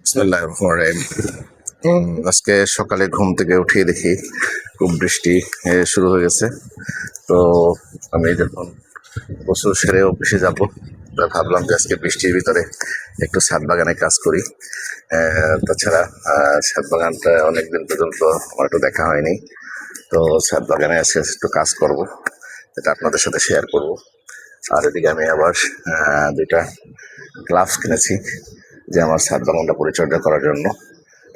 বিসমিল্লাহির রহমানির রহিম। আজকে সকালে ঘুম থেকে উঠিয়ে দেখি খুব বৃষ্টি শুরু হয়ে গেছে। তো আমি যখন গোসল সেরে অফিসে যাব, ভাবলাম যে আজকে বৃষ্টির ভিতরে একটু ছাদ বাগানে কাজ করি। তাছাড়া ছাদ বাগানটা অনেকদিন পর্যন্ত আমার একটু দেখা হয়নি। তো ছাদ বাগানে আজকে একটু কাজ করব, এটা আপনাদের সাথে শেয়ার করব। আর এদিকে আমি আবার দুইটা গ্লাভস কিনেছি যে আমার ছাদ বাগানটা পরিচর্যা করার জন্য।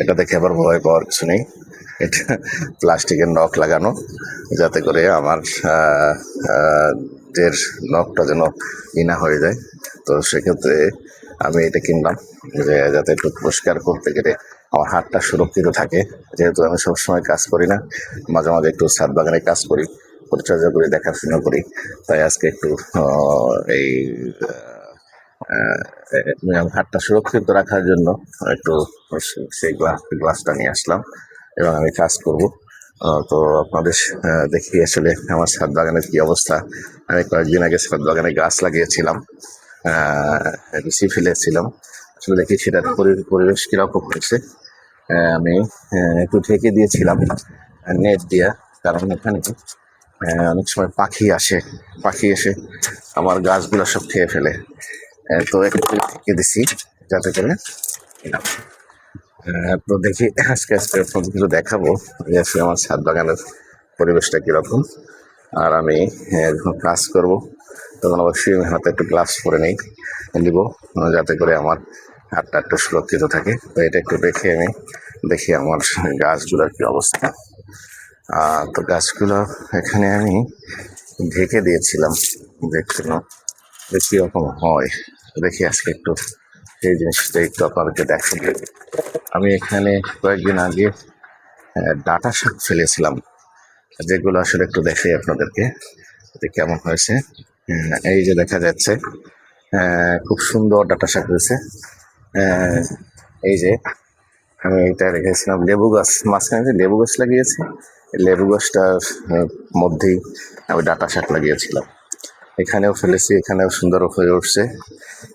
এটা দেখে আবার ভয় পাওয়ার কিছু নেই, এটা প্লাস্টিকের নখ লাগানো, যাতে করে আমার যে নখটা যেন না হয়ে যায়। তো সেক্ষেত্রে আমি এটা কিনলাম যে যাতে একটু পরিষ্কার করতে গেলে আমার হাতটা সুরক্ষিত থাকে। যেহেতু আমি সবসময় কাজ করি না, মাঝে মাঝে একটু ছাদ বাগানে কাজ করি, পরিচর্যা করি, দেখাশোনা করি, তাই আজকে একটু এই হাতটা সুরক্ষিত রাখার জন্য একটু সেই গ্লাসটা নিয়ে আসলাম এবং আমি কাজ করব। তো আপনাদের দেখি আসলে আমার ছাদ বাগানের কি অবস্থা। আমি কয়েকদিন আগে ছাদ বাগানে গাছ লাগিয়েছিলাম, বেশি ফেলেছিলাম। আসলে দেখি সেটার পরিবেশ কিরকম হয়েছে। আমি একটু ঢেকে দিয়েছিলাম নেট দিয়া, কারণ এখানে অনেক সময় পাখি এসে আমার গাছগুলো সব খেয়ে ফেলে। তো একটু ঢেকে দিছি যাতে করে তো দেখি আজকে কিছু দেখাবো যে আসলে আমার ছাদ বাগানের পরিবেশটা কিরকম। আর আমি যখন কাজ করব তখন অবশ্যই আমি হাতে একটু গ্লাভস পরে নিব, যাতে করে আমার হাতটা একটু সুরক্ষিত থাকে। তো এটা একটু দেখে আমি দেখি আমার গাছগুলোর কি অবস্থা। তো গাছগুলো এখানে আমি ঢেকে দিয়েছিলাম, দেখছিলাম যে কীরকম হয়। দেখি আজকে একটু সেই জিনিসটা একটু আপনাদেরকে দেখেন। আমি এখানে কয়েকদিন আগে ডাঁটা শাক ফেলেছিলাম, যেগুলো আসলে একটু দেখাই আপনাদেরকে যে কেমন হয়েছে। এই যে দেখা যাচ্ছে খুব সুন্দর ডাঁটা শাক হয়েছে। এই যে আমি এটা রেখেছিলাম লেবু গাছ, মাঝখানে যে লেবু গাছ লাগিয়েছি, লেবু গাছটার মধ্যেই আমি ডাঁটা শাক লাগিয়েছিলাম। এখানেও ফেলেছি, এখানেও সুন্দর হয়ে উঠছে।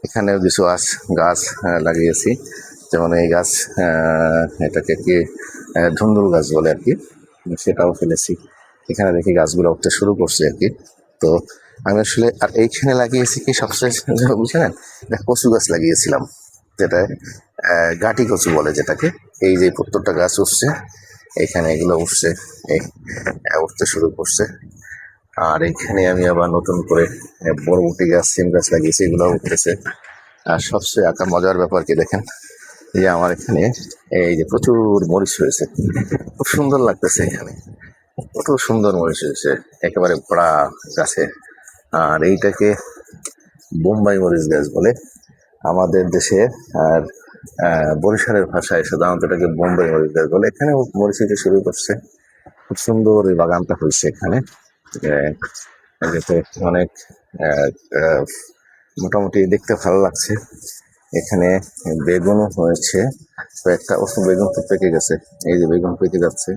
এখানেও কিছু গাছ লাগিয়েছি, যেমন এই গাছ, এটাকে কি ধুন্দুল গাছ বলে আর কি, সেটাও ফেলেছি। এখানে দেখি গাছগুলো উঠতে শুরু করছে আর কি। তো আমি আসলে আর এইখানে লাগিয়েছি কি সবচেয়ে বুঝলেন, কচু গাছ লাগিয়েছিলাম, যেটা গাটি কচু বলে যেটাকে। এই যে প্রত্যেকটা গাছ উঠছে, এইখানে এগুলো উঠছে, এই উঠতে শুরু করছে। আর এখানে আমি আবার নতুন করে বরবটি গাছ, সিম গাছ লাগিয়েছি, এগুলো উঠতেছে। আর সবচেয়ে মজার ব্যাপার কি দেখেন, যে আমার এখানে এই যে প্রচুর মরিচ হয়েছে, খুব সুন্দর লাগতেছে এখানে, কত সুন্দর মরিচ হয়েছে একেবারে ভরা গাছে। আর এইটাকে বোম্বাই মরিচ গাছ বলে আমাদের দেশে, আর বরিশালের ভাষায় সাধারণত এটাকে বোম্বাই মরিচ গাছ বলে। এখানে মরিচ হতে শুরু করছে, খুব সুন্দর এই বাগানটা হয়েছে এখানে। অনেক মোটামুটি দেখতে ভালো লাগছে। এখানে বেগুনও হয়েছে, একটা বেগুন তো পেকে গেছে, এই যে বেগুন পেকে যাচ্ছে,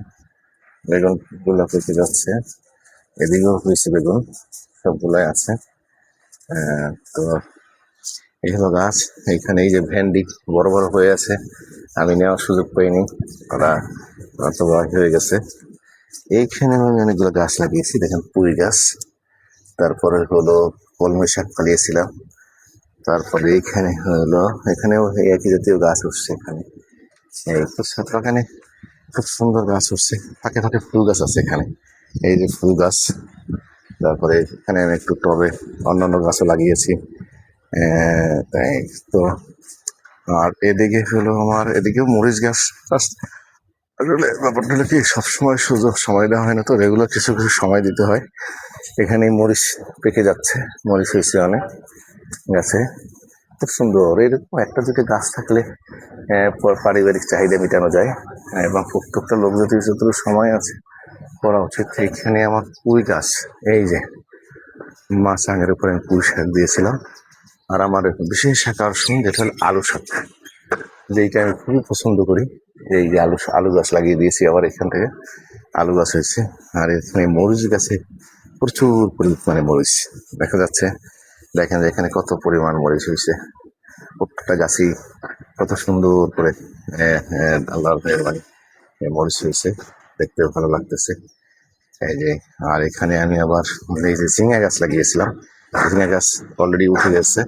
বেগুন গুলা পেকে যাচ্ছে, এদিকেও হয়েছে বেগুন, সবগুলাই আছে। তো এই হলো গাছ। এইখানে এই যে ভেন্ডি বড় বড় হয়ে আছে, আমি নেওয়ার সুযোগ পাইনি, ওরা তো বড় হয়ে গেছে। এইখানে আমি অনেকগুলো গাছ লাগিয়েছি, দেখেন পুঁই গাছ, তারপরে হলো কলমি শাক ফলিয়েছিলাম, তারপরে এইখানে হলো, এখানেও একই জাতীয় গাছ উঠছে। এখানে এই তো ছাদ বাগানে খুব সুন্দর গাছ উঠছে, ফাঁকে ফাঁকে ফুল গাছ আছে এখানে, এই যে ফুল গাছ। তারপরে এখানে আমি একটু টবে অন্যান্য গাছও লাগিয়েছি। তাই তো, আর এদিকে হলো আমার এদিকেও মরিচ গাছ। আসলে ব্যাপারটা হলো কি, সবসময় সময় দেওয়া হয় না, তো রেগুলার কিছু কিছু সময় দিতে হয়। এখানে মরিচ পেকে যাচ্ছে, মরিচ হয়েছে অনেক গাছে, খুব সুন্দর। এরকম একটা দুটো গাছ থাকলে পারিবারিক চাহিদা মেটানো যায়, এবং প্রত্যেকটা লোক যদি যতটুকু সময় আছে করা উচিত। এখানে আমার পুঁই গাছ, এই যে মাছ আঙের উপরে আমি পুঁই শাক দিয়েছিলাম। আর আমার বিশেষ আকর্ষণ যেটা হলো আলু শাক, যেইটা আমি খুবই পছন্দ করি। এই যে আলু গাছ লাগিয়ে দিয়েছি, আবার এখান থেকে আলু গাছ হয়েছে। আর এখানে মরিচ গাছে প্রচুর পরিমাণে মরিচ দেখা যাচ্ছে। দেখেন যে এখানে কত পরিমাণ মরিচ হয়েছে, প্রত্যেকটা গাছই কত সুন্দর করে আল্লাহর মেহরবানি মরিচ হয়েছে, দেখতেও ভালো লাগতেছে। এই যে, আর এখানে আমি আবার এই যে ঝিঙা গাছ লাগিয়েছিলাম, ঝিঙা গাছ অলরেডি উঠে গেছে।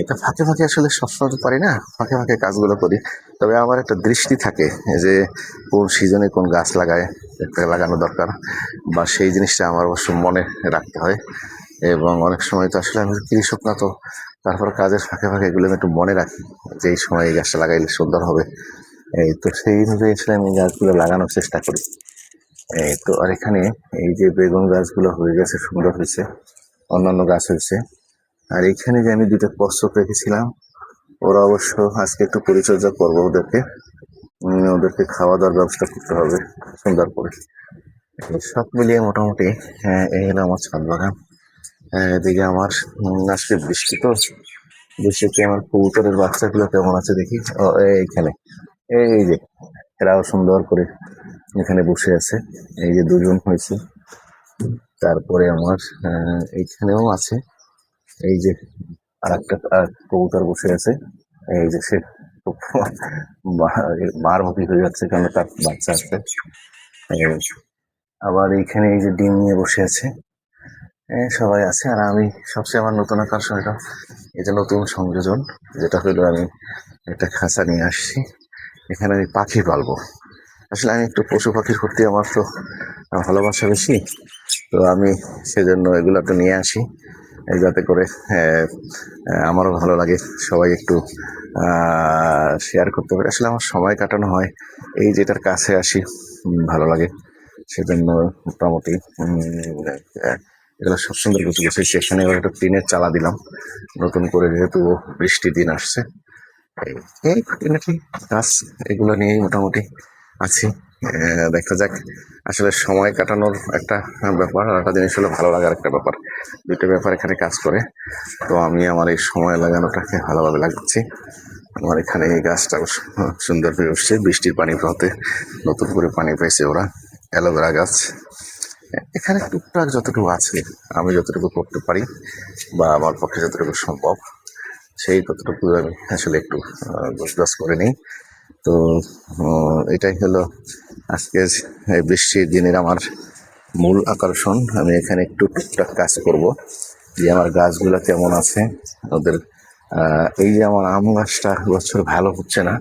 এটা ফাঁকে ফাঁকে আসলে সবসময় তো পারি না, ফাঁকে ফাঁকে কাজগুলো করি। তবে আমার একটা দৃষ্টি থাকে যে কোন সিজনে কোন গাছ লাগায় একটা লাগানো দরকার, বা সেই জিনিসটা আমার অবশ্য মনে রাখতে হয়। এবং অনেক সময় তো আসলে আমি কৃষক না, তো তারপর কাজের ফাঁকে ফাঁকে এগুলো আমি একটু মনে রাখি যে এই সময় এই গাছটা লাগাইলে সুন্দর হবে। এই তো সেই অনুযায়ী আসলে আমি গাছগুলো লাগানোর চেষ্টা করি। এই তো, আর এখানে এই যে বেগুন গাছগুলো হয়ে গেছে, সুন্দর হয়েছে, অন্যান্য গাছ হয়েছে। আর এখানে যে আমি দুটো কচ্ছপ রেখেছিলাম, ওরা অবশ্য আজকে একটু পরিচর্যা করবো ওদেরকে। ওদেরকে খাওয়া দাওয়ার ব্যবস্থা করতে হবে সুন্দর করে। সব মিলিয়ে মোটামুটি এই হলো আমার ছাদ বাগান। এদিকে আমার আজকে বৃষ্টি, তো বৃষ্টিতে আমার কবুতরের বাচ্চাগুলো কেমন আছে দেখি। ও, এইখানে এই যে এরাও সুন্দর করে এখানে বসে আছে। এই যে দুজন হয়েছে, তারপরে আমার এইখানেও আছে। এই যে আর একটা কবুতর বসে আছে। এই যে সে খুব মার মুখী হয়ে যাচ্ছে, কারণ তার বাচ্চা আছে। আবার এইখানে এই যে ডিম নিয়ে বসে আছে। সবাই আছে। আর আমি সবচেয়ে আমার নতুন আকর্ষণ এটা, এই যে নতুন সংযোজন, যেটা হলো আমি একটা খাঁচা নিয়ে আসছি। এখানে আমি পাখি পালবো। আসলে আমি একটু পশু পাখির প্রতি আমার তো ভালোবাসা বেশি, তো আমি সেজন্য এগুলো একটু নিয়ে আসি, যাতে করে আমারও ভালো লাগে, সবাই একটু শেয়ার করতে পারে। আসলে আমার সময় কাটানো হয় এই যেটার কাছে আসি, ভালো লাগে। সেজন্য মোটামুটি এগুলো সব সুন্দর কিছু গুছিয়েছি। এখানে এবার একটা টিনের চালা দিলাম নতুন করে, যেহেতু বৃষ্টির দিন আসছে। এই খুঁটিনাটি কাজ এগুলো নিয়েই মোটামুটি আছি। দেখা যাক, আসলে সময় কাটানোর একটা ব্যাপার, আর একটা জিনিস হলো ভালো লাগার একটা ব্যাপার, দুটো ব্যাপার এখানে কাজ করে। তো আমি আমার এই সময় লাগানোটাকে ভালোভাবে লাগাচ্ছি। আমার এখানে এই গাছটা সুন্দর হয়ে উঠছে, বৃষ্টির পানি হতে নতুন করে পানি পাইছে ওরা। অ্যালোভেরা গাছ এখানে টুকটাক যতটুকু আছে, আমি যতটুকু করতে পারি বা আমার পক্ষে যতটুকু সম্ভব, সেই ততটুকু আমি আসলে একটু গোছগাছ করে নিই। তো এটাই হলো আজকের এই বৃষ্টির দিনের আমার মূল আকর্ষণ। আমি এখানে একটু টুকটাক কাজ করব, যে আমার গাছগুলো কেমন আছে ওদের। এই যে আমার আম গাছটা বছর ভালো হচ্ছে না,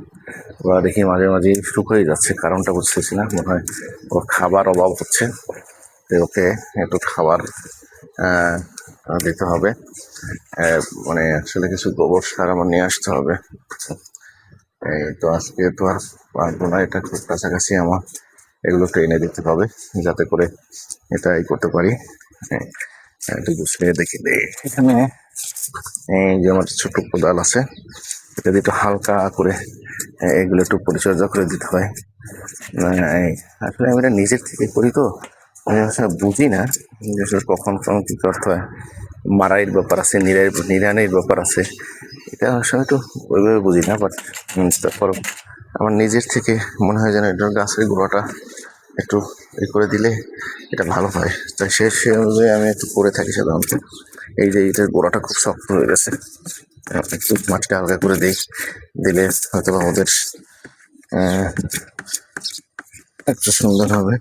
ওরা দেখি মাঝে মাঝে শুকিয়ে যাচ্ছে, কারণটা বুঝতেছি না। মনে হয় ওর খাবার অভাব হচ্ছে, তো ওকে একটু খাবার দিতে হবে। মানে আসলে কিছু গোবর সার আমার নিয়ে আসতে হবে। এই তো, আজকে তো আর পারবো না, এটা খুব কাছাকাছি আমার, এগুলো একটু এনে দিতে হবে যাতে করে এটা করতে পারি। একটু গুছিয়ে দেখি এখানে এই যে আমার ছোট কোদাল আছে, এটা দিয়ে একটু হালকা করে এগুলো একটু পরিচর্যা করে দিতে হয়। আসলে আমি এটা নিজের থেকে করি, তো আমি আসলে বুঝি না যে আসলে কখন কখন কী করতে হয়। মারাইয়ের ব্যাপার আছে, নিরানির ব্যাপার আছে, এটা আসলে একটু ওইভাবে বুঝি না। বাট তারপর আমার নিজের থেকে মনে হয় যেন এটা গাছের গোড়াটা একটু করে দিলে এটা ভালো হয়। তাই সে অনুযায়ী আমি একটু করে থাকি সাধারণত। এই যে এটার গোড়াটা খুব শক্ত হয়ে গেছে, একটু মাটিটা হালকা করে দিলে হয়তো বা ওদের একটু সুন্দর হবে।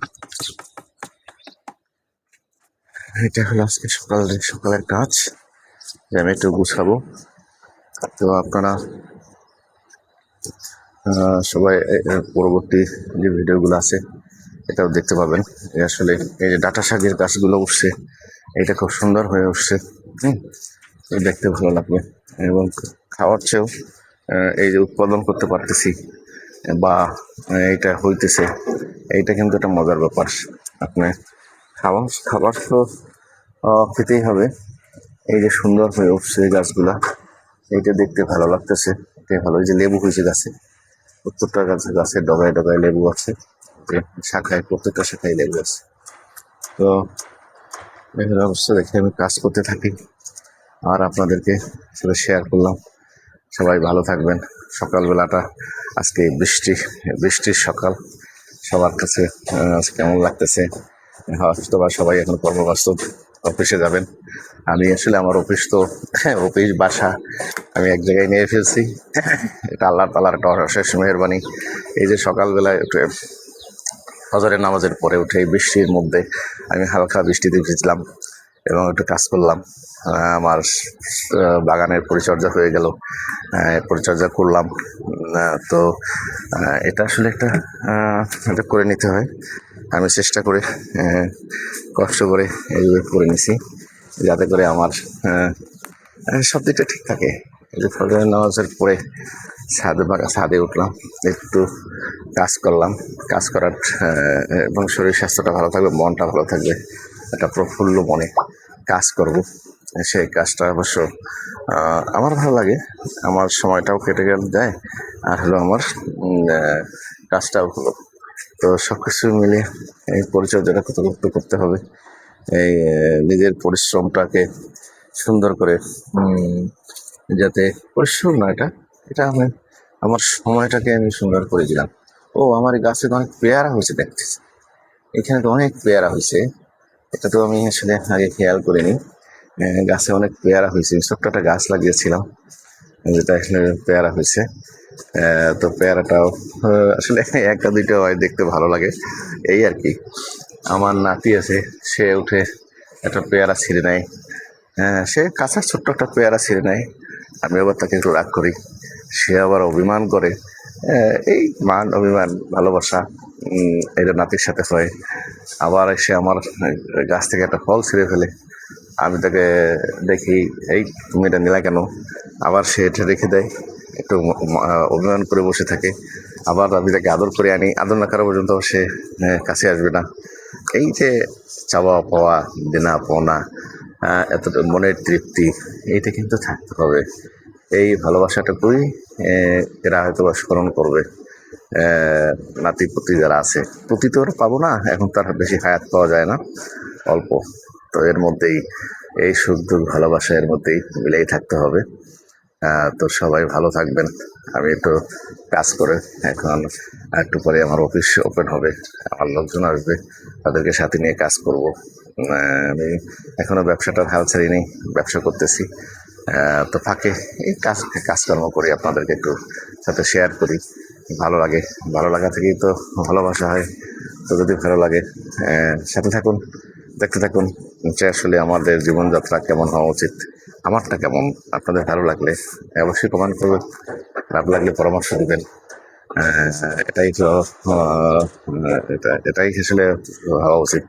এটা হলো আজকে সকালের কাজ, যে আমি একটু গুছাবো। তো আপনারা সবাই পরবর্তী যে ভিডিওগুলো আছে এটাও দেখতে পাবেন। আসলে এই যে ডাঁটা শাকের গাছগুলো উঠছে, এটা খুব সুন্দর হয়ে উঠছে। দেখতে ভালো লাগবে, এবং খাওয়ার চেয়েও এই যে উৎপাদন করতে পারতেছি বা এইটা হইতেছে, এইটা কিন্তু একটা মজার ব্যাপার। আপনি খাবার তো খেতেই হবে। এই যে সুন্দর হয়ে উঠছে গাছগুলা, এইটা দেখতে ভালো লাগতেছে, এটাই ভালো। এই যে লেবু হয়েছে গাছে, প্রত্যেকটা গাছের ডগায় ডগায় লেবু আছে, শাখায় প্রত্যেকটা শাখায় লেবু আছে। তো এগুলো অবস্থা দেখে আমি কাজ করতে থাকি, আর আপনাদেরকে সেটা শেয়ার করলাম। সবাই ভালো থাকবেন। সকালবেলাটা আজকে বৃষ্টির সকাল, সবার কাছে কেমন লাগতেছে? হয়তো বা সবাই এখন কর্মব্যস্ত, অফিসে যাবেন। আমি আসলে আমার অফিস তো অফিস বাসা আমি এক জায়গায় নিয়ে ফেলছি। এটা আল্লাহ তাআলার একটা অশেষ মেহেরবানি। এই যে সকালবেলায় উঠে ফজরের নামাজের পরে উঠে এই বৃষ্টির মধ্যে আমি হালকা বৃষ্টিতে ভিজলাম এবং একটু কাজ করলাম। আমার বাগানের পরিচর্যা হয়ে গেল, পরিচর্যা করলাম। তো এটা আসলে এটা করে নিতে হয়। আমি চেষ্টা করে কষ্ট করে এইভাবে করে নিছি যাতে করে আমার সব দিকটা ঠিক থাকে। এই যে ফজরের নামাজের পরে ছাদে উঠলাম, একটু কাজ করলাম। কাজ করার এবং শরীর স্বাস্থ্যটা ভালো থাকবে, মনটা ভালো থাকবে, একটা প্রফুল্ল মনে কাজ করব। সেই কাজটা অবশ্য আমার ভালো লাগে, আমার সময়টাও কেটে যায় আর হলো আমার কাজটাও হলো। তো সব কিছু মিলিয়ে এই পরিচর্যাটা করতে হবে। এই নিজের পরিশ্রমটাকে সুন্দর করে যাতে পরিশ্রম না, এটা আমি আমার সময়টাকে আমি সুন্দর করে দিলাম। ও আমার এই গাছে তো অনেক পেয়ারা হয়েছে দেখতেছি, এখানে তো অনেক পেয়ারা হয়েছে। এটা তো আমি আসলে আগে খেয়াল করিনি। গাছে অনেক পেয়ারা হয়েছে, ছোট্ট একটা গাছ লাগিয়েছিলাম যেটা আসলে পেয়ারা হয়েছে। তো পেয়ারাটাও আসলে একটা দুইটা হয়, দেখতে ভালো লাগে এই আর কি। আমার নাতি আছে, সে উঠে একটা পেয়ারা ছিঁড়ে নেয়। সে কাঁচা ছোট্ট একটা পেয়ারা ছিঁড়ে নেয়, আমি আবার তাকে একটু রাগ করি, সে আবার অভিমান করে। এই মান অভিমান ভালোবাসা এটা নাতির সাথে হয়। আবার সে আমার গাছ থেকে একটা ফল ছিঁড়ে ফেলে, আমি তাকে দেখি, এই তুমি এটা নিলা কেন? আবার সে এটা রেখে দেয়, একটু অভিমান করে বসে থাকে। আবার আমি তাকে আদর করে আনি, আদর না করা পর্যন্ত সে কাছে আসবে না। এই যে চাওয়া পাওয়া, দেনা পাওনা, এতটা মনের তৃপ্তি, এইটা কিন্তু থাকতে হবে। এই ভালোবাসাটুকুই এরা হয়তো বা স্মরণ করবে। নাতি পুতি যারা আছে, পুতি তো ওরা পাবো না, এখন তার বেশি হায়াত পাওয়া যায় না, অল্প। তো এর মধ্যেই এই সুখ দুঃখ ভালোবাসা এর মধ্যেই মিলেই থাকতে হবে। তো সবাই ভালো থাকবেন। আমি একটু কাজ করে এখন একটু পরে আমার অফিস ওপেন হবে, আমার লোকজন আসবে, তাদেরকে সাথে নিয়ে কাজ করব। আমি এখনও ব্যবসাটার হাল ছাড়িনি, ব্যবসা করতেছি। তো ফাঁকে এই কাজকর্ম করি, আপনাদেরকে একটু সাথে শেয়ার করি। ভালো লাগে, ভালো লাগা থেকেই তো ভালোবাসা হয়। তো যদি ভালো লাগে সাথে থাকুন, দেখতে থাকুন যে আসলে আমাদের জীবনযাত্রা কেমন হওয়া উচিত, আমারটা কেমন। আপনাদের ভালো লাগলে অবশ্যই কমেন্ট করবেন, খারাপ লাগলে পরামর্শ দেবেন। এটাই তো এটাই আসলে হওয়া উচিত,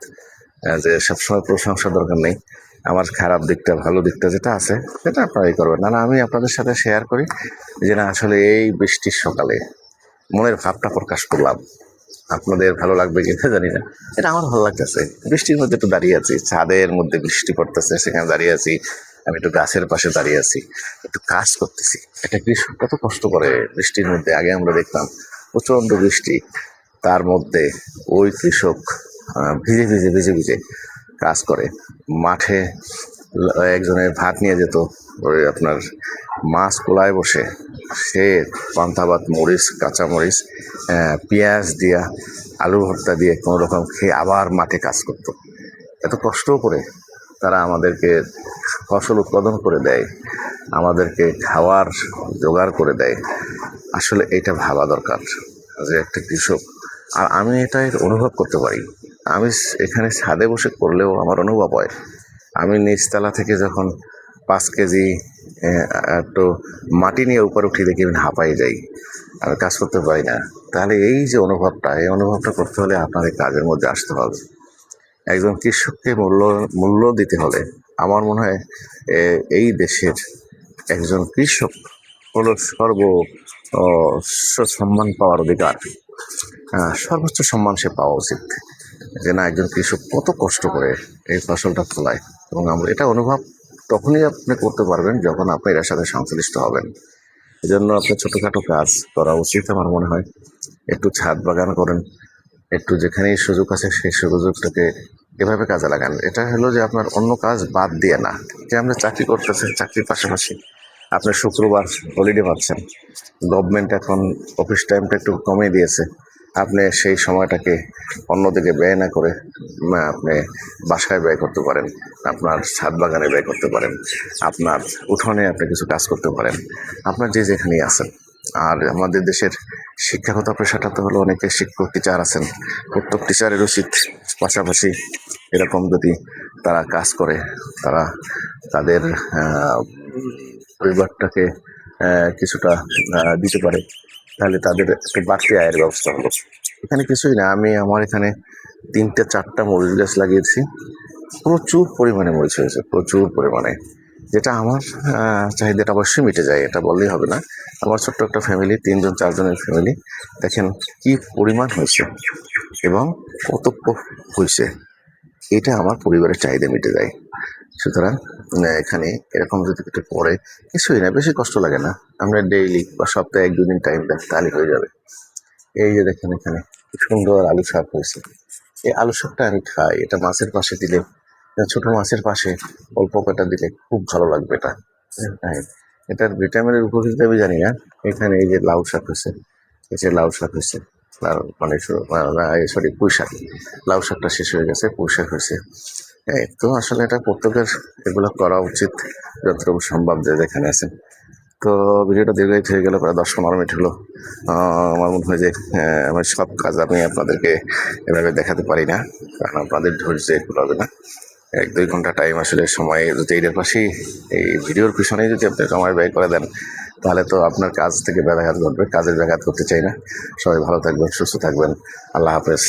যে সবসময় প্রশংসা দরকার নেই। আমার খারাপ দিকটা, ভালো দিকটা যেটা আছে সেটা আপনারাই করবেন। না আমি আপনাদের সাথে শেয়ার করি যে না আসলে এই বৃষ্টির সকালে মনের ভাবটা প্রকাশ করলাম। আপনাদের ভালো লাগবে কিনা জানি না, এটা আমার ভালো লাগতেছে। বৃষ্টির মধ্যে একটু দাঁড়িয়ে আছি, ছাদের মধ্যে বৃষ্টি পড়তেছে, সেখানে দাঁড়িয়ে আছি, আমি একটু গাছের পাশে দাঁড়িয়ে আছি, একটু কাজ করতেছি। একটা কৃষক কত কষ্ট করে বৃষ্টির মধ্যে, আগে আমরা দেখতাম প্রচণ্ড বৃষ্টি, তার মধ্যে ওই কৃষক ভিজে ভিজে ভিজে ভিজে কাজ করে। মাঠে একজনের ভাত নিয়ে যেত, ওই আপনার মাছ কোলায় বসে সে পান্তা ভাত, মরিচ, কাঁচা মরিচ, পেঁয়াজ দিয়া, আলু ভর্তা দিয়ে কোনো রকম খেয়ে আবার মাঠে কাজ করতো। এত কষ্টও করে তারা আমাদেরকে ফসল উৎপাদন করে দেয়, আমাদেরকে খাওয়ার জোগাড় করে দেয়। আসলে এটা ভাবা দরকার যে একটা কৃষক, আর আমি এটা অনুভব করতে পারি। আমি এখানে ছাদে বসে করলেও আমার অনুভব হয়। আমি নিচতলা থেকে যখন 5 কেজি একটু মাটি নিয়ে উপরে উঠিয়ে দেখি আমি হাঁপাই যাই, আমি কাজ করতে পারি না। তাহলে এই যে অনুভবটা, এই অনুভবটা করতে হলে আপনার এই কাজের মধ্যে আসতে হবে। একজন কৃষককে মূল্য দিতে হলে আমার মনে হয় এই দেশের একজন কৃষক হলো সম্মান পাওয়ার অধিকার, সর্বোচ্চ সম্মান সে পাওয়া উচিত। যে না একজন কৃষক কত কষ্ট করে এই ফসলটা ফলায়, এবং আমরা এটা অনুভব তখনই আপনি করতে পারবেন যখন আপনি এর সাথে সংশ্লিষ্ট হবেন। এজন্য আপনার ছোটোখাটো কাজ করা উচিত আমার মনে হয়। একটু ছাদ বাগান করেন, একটু যেখানেই সুযোগ আছে সেই সুযোগটাকে এভাবে কাজে লাগান। এটা হলো যে আপনার অন্য কাজ বাদ দিয়ে না, যে আমরা চাকরি করতেছেন, চাকরির পাশাপাশি আপনি শুক্রবার হলিডে পাচ্ছেন, গভর্নমেন্ট এখন অফিস টাইমটা একটু কমিয়ে দিয়েছে, আপনি সেই সময়টাকে অন্যদিকে ব্যয় না করে আপনি বাসায় ব্যয় করতে পারেন, আপনার ছাদ বাগানে ব্যয় করতে পারেন, আপনার উঠোনে আপনি কিছু কাজ করতে পারেন, আপনার যে যেখানেই আছেন। আর আমাদের দেশের শিক্ষাগত পেশাটা তো হলো অনেকে শিক্ষক টিচার আছেন, প্রত্যেক টিচারের উচিত পাশাপাশি এরকম যদি তারা কাজ করে, তারা তাদের পরিবারটাকে কিছুটা দিতে পারে, তাহলে তাদের একটু বাড়তি আয়ের ব্যবস্থা হলো। এখানে কিছুই না, আমি আমার এখানে 3-4টা মরিচ গাছ লাগিয়েছি, প্রচুর পরিমাণে মরিচ হয়েছে, প্রচুর পরিমাণে, যেটা আমার চাহিদাটা অবশ্যই মিটে যায়, এটা বললেই হবে না। আমার ছোট্ট একটা ফ্যামিলি, 3-4জনের ফ্যামিলি, দেখেন কি পরিমাণ হয়েছে এবং কত হয়েছে, এটা আমার পরিবারের চাহিদা মিটে যায়। সুতরাং এখানে এরকম যদি কিছু করে, কিছুই না, বেশি কষ্ট লাগে না, আমরা ডেইলি বা সপ্তাহে 1-2 দিন টাইম দেন তাহলে হয়ে যাবে। এই যে দেখেন এখানে কি সুন্দর আলু শাক হয়েছে, এই আলু শাকটা আমি খাই, এটা মাছের পাশে দিলে, ছোট মাছের পাশে অল্প কটা দিলে খুব ভালো লাগবে এটা। হ্যাঁ, এটার ভিটামিনের উপকারিতা আমি জানি না। এখানে এই যে লাউ শাক হয়েছে, এই যে লাউ শাক হয়েছে, মানে সরি পুঁই শাক, লাউ শাকটা শেষ হয়ে গেছে, পুঁই শাক হয়েছে। হ্যাঁ, তো আসলে এটা প্রত্যেকের এগুলো করা উচিত যতটুকু সম্ভব যে যেখানে আছেন। তো ভিডিওটা দীর্ঘায়িত হয়ে গেল, প্রায় 10-15 মিনিট হলো। আমার মনে হয় যে আমার সব কাজ আমি আপনাদেরকে এভাবে দেখাতে পারি না, কারণ আপনাদের ধৈর্য কুলাবে না। 1-2 ঘন্টা টাইম আসলে সময় যদি এটার পাশেই, এই ভিডিওর পিছনেই যদি আপনি সময় ব্যয় করে দেন, তাহলে তো আপনার কাজ থেকে ব্যাঘাত ঘটবে, কাজের ব্যাঘাত করতে চাই না। সবাই ভালো থাকবেন, সুস্থ থাকবেন, আল্লাহ হাফেজ।